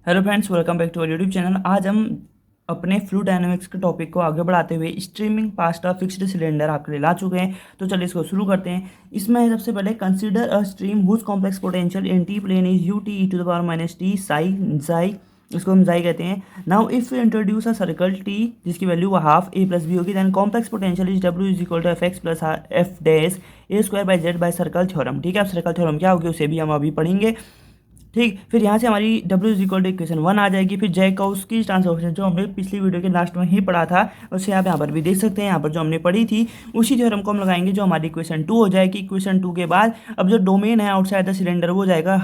Hello friends, welcome back to our YouTube channel. आज हम अपने फ्लूइड डायनामिक्स के टॉपिक को आगे बढ़ाते हुए streaming past of fixed cylinder आपके लिए ला चुके हैं। तो चलिए इसको शुरू करते हैं। इसमें सबसे पहले consider a stream whose complex potential in T plane is U T E to the power minus T psi xi, इसको हम जाई कहते हैं। Now if you introduce a circle T जिसकी value half A plus B होगी, then complex potential is W is equal to F X plus F dash A square by Z by circle theorem. ठीक है, अब circle theorem क्या होगी उसे भी हम अभी पढ़ेंगे। ठीक, फिर यहाँ से हमारी W is equal to equation 1 आ जाएगी। फिर जैकोब्स्की ट्रांसफॉर्मेशन जो हमने पिछली वीडियो के लास्ट में ही पढ़ा था, उसे आप यहाँ पर भी देख सकते हैं। यहाँ पर जो हमने पढ़ी थी उसी थ्योरम को हम लगाएंगे, जो हमारी इक्वेशन 2 हो जाएगी। इक्वेशन 2 के बाद अब जो डोमेन है आउटसाइड द सिलेंडर वो जाएगा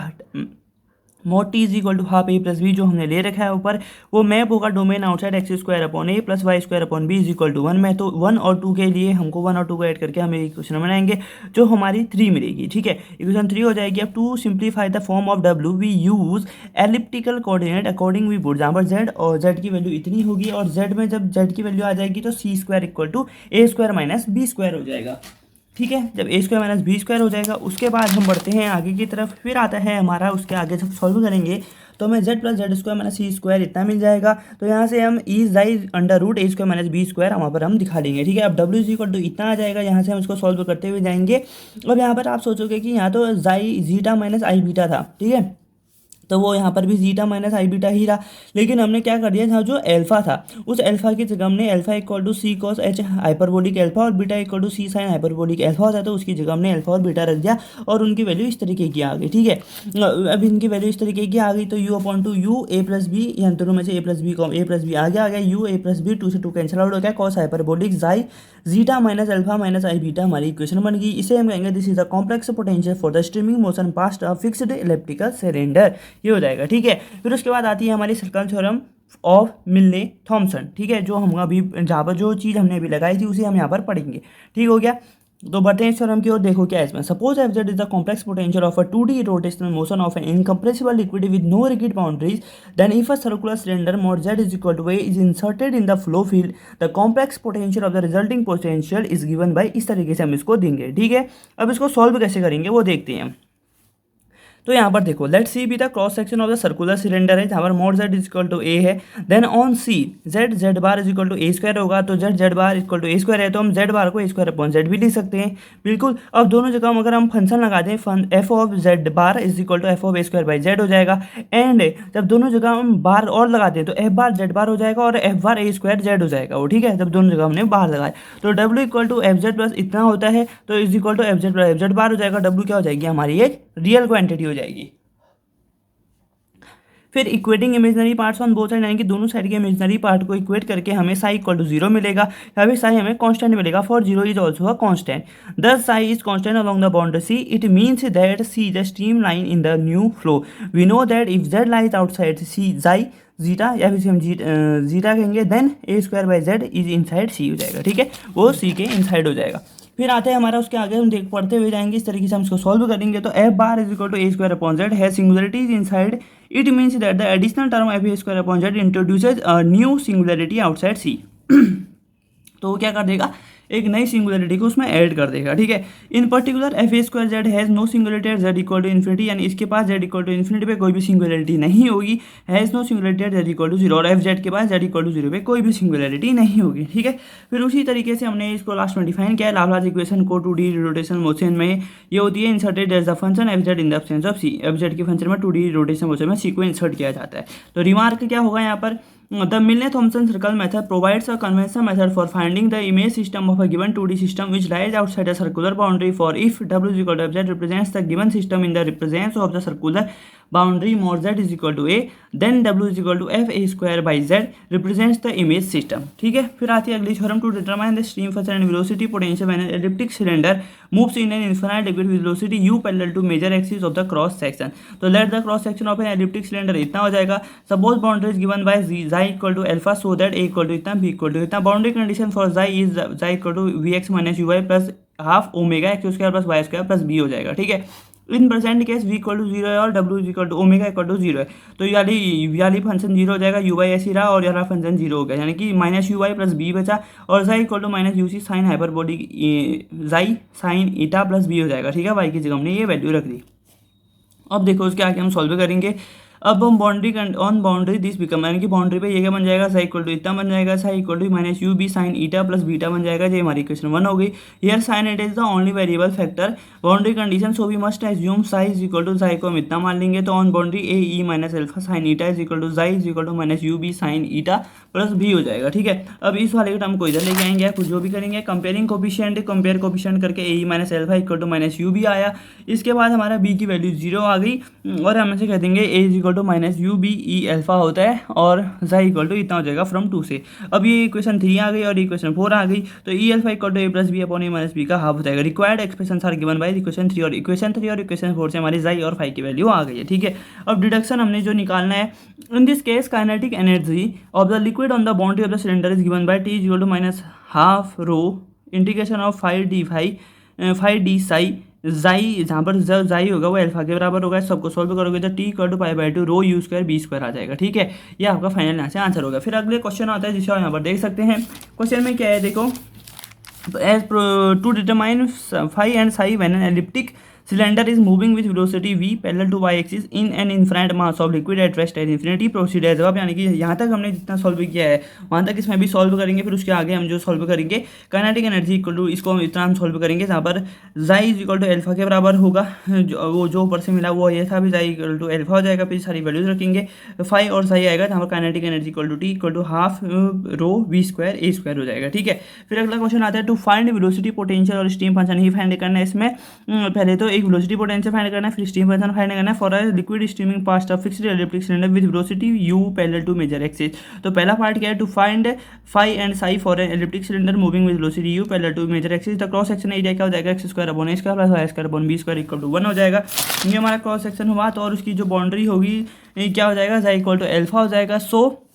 mod T is equal to half A plus B, जो हमने ले रखा है ऊपर, वो मैप होगा domain outside X square upon A plus Y square upon B is equal to 1 में। तो 1 और 2 के लिए हमको 1 और 2 को ऐड करके हमें इक्वेशन बनाएंगे जो हमारी 3 मिलेगी। ठीक है, इक्वेशन 3 हो जाएगी। अब to simplify the form of W we use elliptical coordinate according we put, जहाँ पर जेड और जेड की वैल्यू इतनी होगी और जेड में जब जेड की वैल्यू आ जाएगी तो C square equal to A square minus B square हो जाएगा। ठीक है, जब A square minus B square हो जाएगा उसके बाद हम बढ़ते हैं आगे की तरफ। फिर आता है हमारा, उसके आगे जब सॉल्व करेंगे तो हमें Z plus Z square minus C square इतना मिल जाएगा। तो यहाँ से हम E xi under root A square minus B square वहाँ पर हम दिखा लेंगे। ठीक है, अब डब्ल्यू इज इक्वल टू इतना आ जाएगा। यहाँ से हम इसको सॉल्व करते हुए जाएंगे। अब यहाँ पर आप सोचोगे कि यहाँ तो जाई जीटा माइनस आई बीटा था, ठीक है, तो वो यहाँ पर भी जीटा माइनस आई बीटा ही रहा। लेकिन हमने क्या कर दिया, जहाँ जो एल्फा था उस एल्फा की जगह हमने alpha equal to C cos H hyperbolic alpha और beta equal to C sine hyperbolic alpha होता है, तो उसकी जगह हमने एल्फा और बीटा रख दिया और उनकी वैल्यू इस तरीके की आ गई। ठीक है, अब इनकी वैल्यू इस तरीके की आ गई तो U upon two U A plus B, यहाँ दोनों में से ए प्लस बी आ गया U A plus B, two से टू कैंसिल आउट हो गया, cos hyperbolic xi zeta minus alpha minus I beta हमारी इक्वेशन बन गई। इसे हम कहेंगे this is the complex potential for the streaming motion past a fixed elliptical cylinder, ये हो जाएगा। ठीक है, फिर उसके बाद आती है हमारी सर्कल थ्योरम ऑफ मिलने थॉमसन। ठीक है, जो हम अभी जहाँ पर जो चीज़ हमने अभी लगाई थी उसे हम यहाँ पर पढ़ेंगे। ठीक हो गया, तो बढ़ते हैं इस थ्योरम की ओर। देखो क्या है इसमें, suppose F Z is the complex potential of a 2D rotational motion of an incompressible liquid with no rigid boundaries, then if a circular cylinder mod Z is equal to A is inserted in the flow field, the complex potential of the resulting potential is given by, इस तरीके से हम इसको देंगे। ठीक है, अब इसको सॉल्व कैसे करेंगे वो देखते हैं। तो यहाँ पर देखो, let C be the cross section of the circular cylinder है, जहाँ पर mod Z is equal to A है। Then on C Z Z bar is equal to A square होगा, तो Z Z bar equal to A square है, तो हम Z बार को ए स्क्वायर अपॉन जेड भी लिख सकते हैं। बिल्कुल, अब दोनों जगह अगर हम फंक्शन लगा दें F of Z bar is equal to F of A square by Z हो जाएगा। एंड जब दोनों जगह हम बार और लगा दें तो एफ बार जेड बार हो जाएगा और एफ बार ए स्क्वायर जेड हो जाएगा वो। ठीक है, जब दोनों जगह हमने बार लगाए तो W equal to F Z plus इतना होता है, तो is equal to F Z plus F Z bar हो जाएगा। डब्ल्यू क्या हो जाएगी हमारी, एक रियल क्वांटिटी हो जाएगी। फिर equating imaginary parts on both side, यानी कि दोनों साइड के इमेजनरी पार्ट को इक्वेट करके हमें साई इक्वल टू जीरो मिलेगा, या फिर साई हमें कांस्टेंट मिलेगा, for zero is also a constant. Thus psi is constant along the boundary C, it means that C is a stream line in the new flow. We know that if Z lies outside C xi zeta, या फिर हम zeta कहेंगे, then A square by Z is inside C हो जाएगा। ठीक है, वो सी के इनसाइड हो जाएगा। फिर आते हैं हमारा, उसके आगे हम देख पढ़ते हुए जाएंगे, इस तरीके से हम इसको सॉल्व करेंगे। तो F bar is equal to A square upon Z है, singularity is inside, it means that the additional term F A square upon Z introduces a new singularity outside C. तो वो क्या कर देगा, एक नई सिंगुलरिटी को उसमें ऐड कर देगा। ठीक है, in particular F A square Z has no singularity at Z equal to infinity, यानी इसके पास जेड इक्वल टू इन्फिनिटी पे कोई भी सिंगुलरिटी नहीं होगी। Has no singularity at Z equal to zero, और एफ जेड के पास जेड इक्वल टू जीरो पे कोई भी सिंगुलरिटी नहीं होगी। ठीक है, फिर उसी तरीके से हमने इसको लास्ट में डिफाइन किया है। लाप्लास इक्वेशन को 2D रोटेशन मोशन में ये होती है, inserted as the function F Z in the absence of C. F Z के फंक्शन में 2D रोटेशन मोशन में सी को इंसर्ट किया जाता है। तो रिमार्क क्या होगा यहाँ पर, the Milne-Thomson circle method provides a conventional method for finding the image system of a given 2D system which lies outside a circular boundary for if W is equal to Fz represents the given system in the presence of the circular boundary mod Z is equal to A, then W is equal to F A square by Z represents the image system। ठीक है, फिर आती है अगली theorem, to determine the stream function and velocity potential when an elliptic cylinder moves in an infinite liquid with velocity u parallel to major axis of the cross section. तो let the cross section of an elliptic cylinder इतना हो जाएगा। Suppose boundary is given by xi equal to alpha, so that a equal to इतना, b equal to इतना। Boundary condition for xi is xi equal to vx minus uy plus half omega x square plus Y square plus B हो जाएगा। ठीक है, in present case v equal to zero है और w equal to omega equal to zero है, तो याली function zero हो जाएगा, u वाई ऐसी रहा और यार फंक्शन जीरो हो गया, यानी कि minus U Y plus B बचा, और psi equal to minus U C sine hyperbolic xi sine eta plus B हो जाएगा। ठीक है, वाई की जगह हमने ये वैल्यू रख दी। अब देखो उसके आगे हम सॉल्व करेंगे। अब हम boundary on boundary this become, यानी कि बाउंड्री पे ये क्या बन जाएगा, साई इक्वल टू इतना बन जाएगा, psi equal to minus U B sine eta plus beta बन जाएगा। ये हमारी इक्वेशन 1 हो गई। Here sine it is the only variable factor, boundary condition, so we must assume psi is equal to psi को हम इतना मान लेंगे। तो on boundary A E minus alpha sine eta is equal to psi is equal to minus U B sine eta plus B हो जाएगा। ठीक है, अब इस वाले के टर्म को इधर लेके आएंगे, कुछ जो भी करेंगे कंपेयरिंग कोफिशिएंट, कंपेयर कोफिशिएंट करके A E minus alpha equal to minus U B आया। इसके बाद हमारा बी की वैल्यू 0 आ गई और हम ऐसे कह देंगे A is equal to minus U B E alpha होता है और साई इक्वल टू इतना हो जाएगा फ्रॉम 2 से। अब ये इक्वेशन 3 आ गई और इक्वेशन 4 आ गई, तो E alpha equal to A plus B upon A minus B का हाफ हो जाएगा। Required expression are given by equation 3 और इक्वेशन 4 से हमारी साई और फाई की वैल्यू आ गई है। ठीक है, अब डिडक्शन हमने जो निकालना है, in this case kinetic energy of the liquid on the boundary of the cylinder is given by T is equal to minus half rho integration of 5d psi xi, जहाँ पर जब जाई होगा वो अल्फा के बराबर होगा। सबको सॉल्व करोगे तो T equal to pi by 2 rho U square B square आ जाएगा। ठीक है, ये आपका फाइनल यहाँ से आंसर होगा। फिर अगले क्वेश्चन आता है जिसे आप यहाँ पर देख सकते हैं। क्वेश्चन में क्या है देखो, as to determine phi and psi when an elliptic cylinder is moving with velocity v parallel to y axis in an infinite mass of liquid at rest at infinity proceed as अब, यानी कि यहाँ तक हमने जितना solve किया है वहाँ तक इसमें भी सॉल्व करेंगे। फिर उसके आगे हम जो सॉल्व करेंगे काइनेटिक एनर्जी इक्वल टू, इसको हम इतना हम सॉल्व करेंगे जहाँ पर जाई इज इक्वल टू एल्फा के बराबर होगा, जो ऊपर से मिला वो ये था भी जाई इक्वल टू एल्फा हो जाएगा। फिर सारी वैल्यूज रखेंगे, फाई और साई आएगा जहाँ पर kinetic energy equal to T equal to half rho V square A square हो जाएगा। ठीक है, फिर अगला क्वेश्चन आता है टू फाइंड वेलोसिटी पोटेंशियल और स्टीम फंक्शन ही फाइंड करना है। इसमें पहले तो एक वेलोसिटी पोटेंशियल फाइंड करना है, फिर स्टीम फंक्शन फाइंड करना है for a liquid streaming past of fixed electric cylinder with velocity u parallel to major axis. तो पहला पार्ट क्या है, to find phi and psi for an electric cylinder moving with velocity u parallel to major axis. The cross section area क्या हो जाएगा, X square upon A square plus Y square upon B square equal to 1 हो जाएगा। ये हमारा cross section हुआ, तो और उसकी जो बाउंड्री होगी क्या हो जाएगा, साई इक्वल टू एल्फा हो जाएगा। सो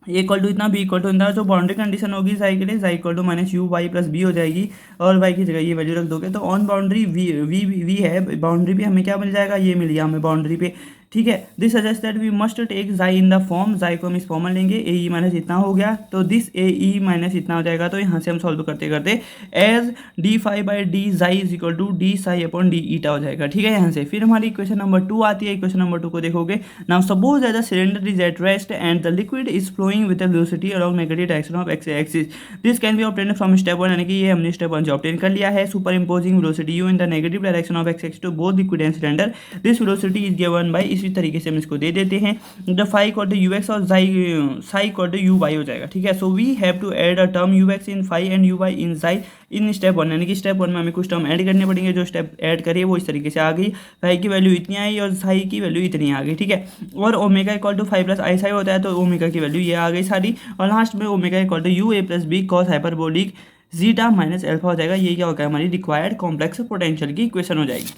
ए इक्वल टू इतना, बी इक्वल टू इतना, जो बाउंड्री कंडीशन होगी साई के लिए psi equal to minus U Y plus B हो जाएगी और वाई की जगह ये वैल्यू रख दोगे तो on boundary V V V है, बाउंड्री पे हमें क्या मिल जाएगा, ये मिल गया हमें बाउंड्री पे। ठीक है, this suggest that we must take xi in the form, जाई को हम इस फॉर्म में लेंगे, ए ई माइनस इतना हो गया तो दिस ए ई माइनस इतना हो जाएगा। तो यहाँ से हम सॉल्व करते करते as D phi by D xi is equal to D psi upon D eta हो जाएगा। ठीक है, यहाँ से फिर हमारी इक्वेशन नंबर 2 आती है। इक्वेशन नंबर 2 को देखोगे, now suppose that the cylinder is at rest and the liquid is flowing with the velocity along negative direction of X axis. This can be obtain from step 1, यानी कि ये हमने step 1 से obtain कर लिया है। Superimposing velocity U in the negative direction of X axis to both liquid and cylinder, this velocity is given by, इसी तरीके से हम इसको दे देते हैं। The phi equal to U X और psi equal to U Y हो जाएगा। ठीक है, so we have to add a term U X in phi and U Y in psi in step 1, यानी कि स्टेप 1 में हमें कुछ टर्म ऐड करने पड़ेंगे। जो स्टेप ऐड करिए वो इस तरीके से आ गई, फाई की वैल्यू इतनी आई और साई की वैल्यू इतनी आ गई। ठीक है, और ओमेगा इक्वल टू 5 प्लस आई साई होता है तो ओमेगा की वैल्यू ये आ गई सारी, और लास्ट में omega equal to U A plus B cos hyperbolic zeta minus alpha हो जाएगा। ये क्या होगा, हमारी रिक्वायर्ड कॉम्प्लेक्स पोटेंशियल की इक्वेशन हो जाएगी।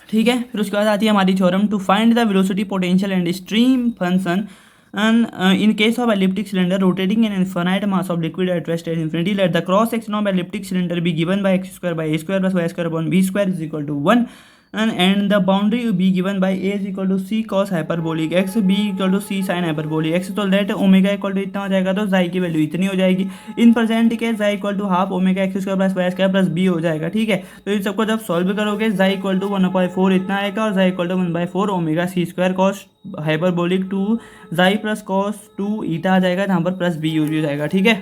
ठीक है, फिर उसके बाद आती है हमारी theorem to find the velocity potential and stream function in case of elliptic cylinder rotating in infinite mass of liquid at rest at infinity, let the cross section of elliptic cylinder be given by x square by a square plus y square upon b square is equal to 1 and the boundary be given by a is equal to c cos hyperbolic x, b equal to c sin hyperbolic x। तो late omega equal to इतना हो जाएगा तो जाई की value इतनी हो जाएगी। इन प्रेजेंट के xi equal to half omega x square plus Y square plus B हो जाएगा। ठीक है, तो इन सबको जब सॉल्व करोगे जाई इक्वल टू 1/4 इतना आएगा और xi equal to 1/4 omega c square cos hyperbolic 2 xi plus cos 2 ईटा आ जाएगा, जहाँ पर प्लस बी यूज हो जाएगा। ठीक है,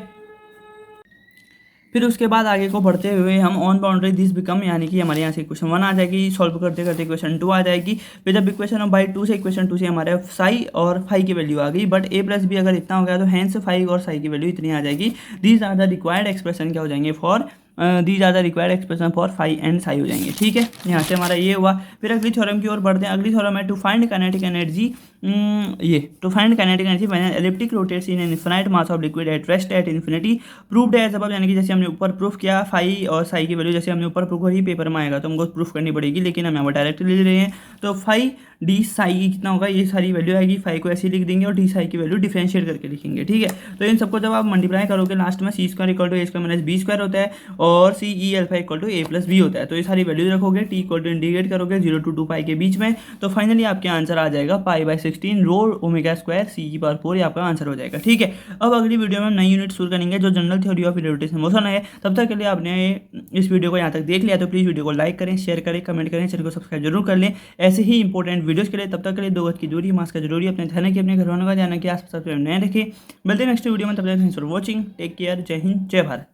फिर उसके बाद आगे को बढ़ते हुए हम ऑन बाउंड्री दिस बिकम, यानी कि हमारे यहाँ से इक्वेशन 1 आ जाएगी, सॉल्व करते करते इक्वेशन 2 आ जाएगी। फिर जब इक्वेशन बाई 2 से इक्वेशन 2 से हमारे साई और फाई की वैल्यू आ गई, बट ए प्लस बी अगर इतना हो गया तो हैंस फाई और साई की वैल्यू इतनी आ जाएगी। These are the required expression क्या हो जाएंगे for these are the required expression for phi and psi हो जाएंगे। ठीक है, यहाँ से हमारा ये हुआ। फिर अगली थ्योरम की ओर बढ़ते हैं। अगली थ्योरम है टू फाइंड काइनेटिक एनर्जी, ये to find kinetic energy when elliptic rotates in an infinite mass of liquid at rest at infinity proved as above, यानी कि जैसे हमने ऊपर प्रूफ किया फाई और साई की वैल्यू जैसे हमने ऊपर प्रूफ करी, पेपर में आएगा तो हमको प्रूफ करनी पड़ेगी, लेकिन हम यहाँ डायरेक्ट ले रहे हैं। तो फाई डी साई कितना होगा, ये सारी वैल्यू आएगी, फाई को ऐसे लिख देंगे और डी साई की वैल्यू डिफरेंशिएट करके लिखेंगे। ठीक है, तो इन सबको जब आप मल्टीप्लाई करोगे लास्ट में C square equal to A square minus B square होता है और C E alpha equal to A plus B होता है। तो ये सारी वैल्यू रखोगे, टी इक्वल टू इंटीग्रेट करोगे 0 to 2 पाई के बीच में, तो फाइनली आपके आंसर आ जाएगा pi by 6 16 rho omega square C की पावर 4, ये आपका आंसर हो जाएगा। ठीक है, अब अगली वीडियो में हम नई यूनिट शुरू करेंगे जो general theory of rotation motion है। तब तक के लिए आपने इस वीडियो को यहाँ तक देख लिया तो प्लीज़ वीडियो को लाइक करें, शेयर करें, कमेंट करें, चैनल को सब्सक्राइब जरूर कर लें ऐसे ही इंपॉर्टेंट वीडियोज़ के लिए। तब तक के लिए 2 गज की दूरी, मास्क का जरूरी, अपने ध्यान रखिए, अपने घर वालों का ध्यान रखिए, आस पास नए रखें। मिलते हैं नेक्स्ट वीडियो में, तब तक thanks for watching, take care, जय हिंद, जय भारत।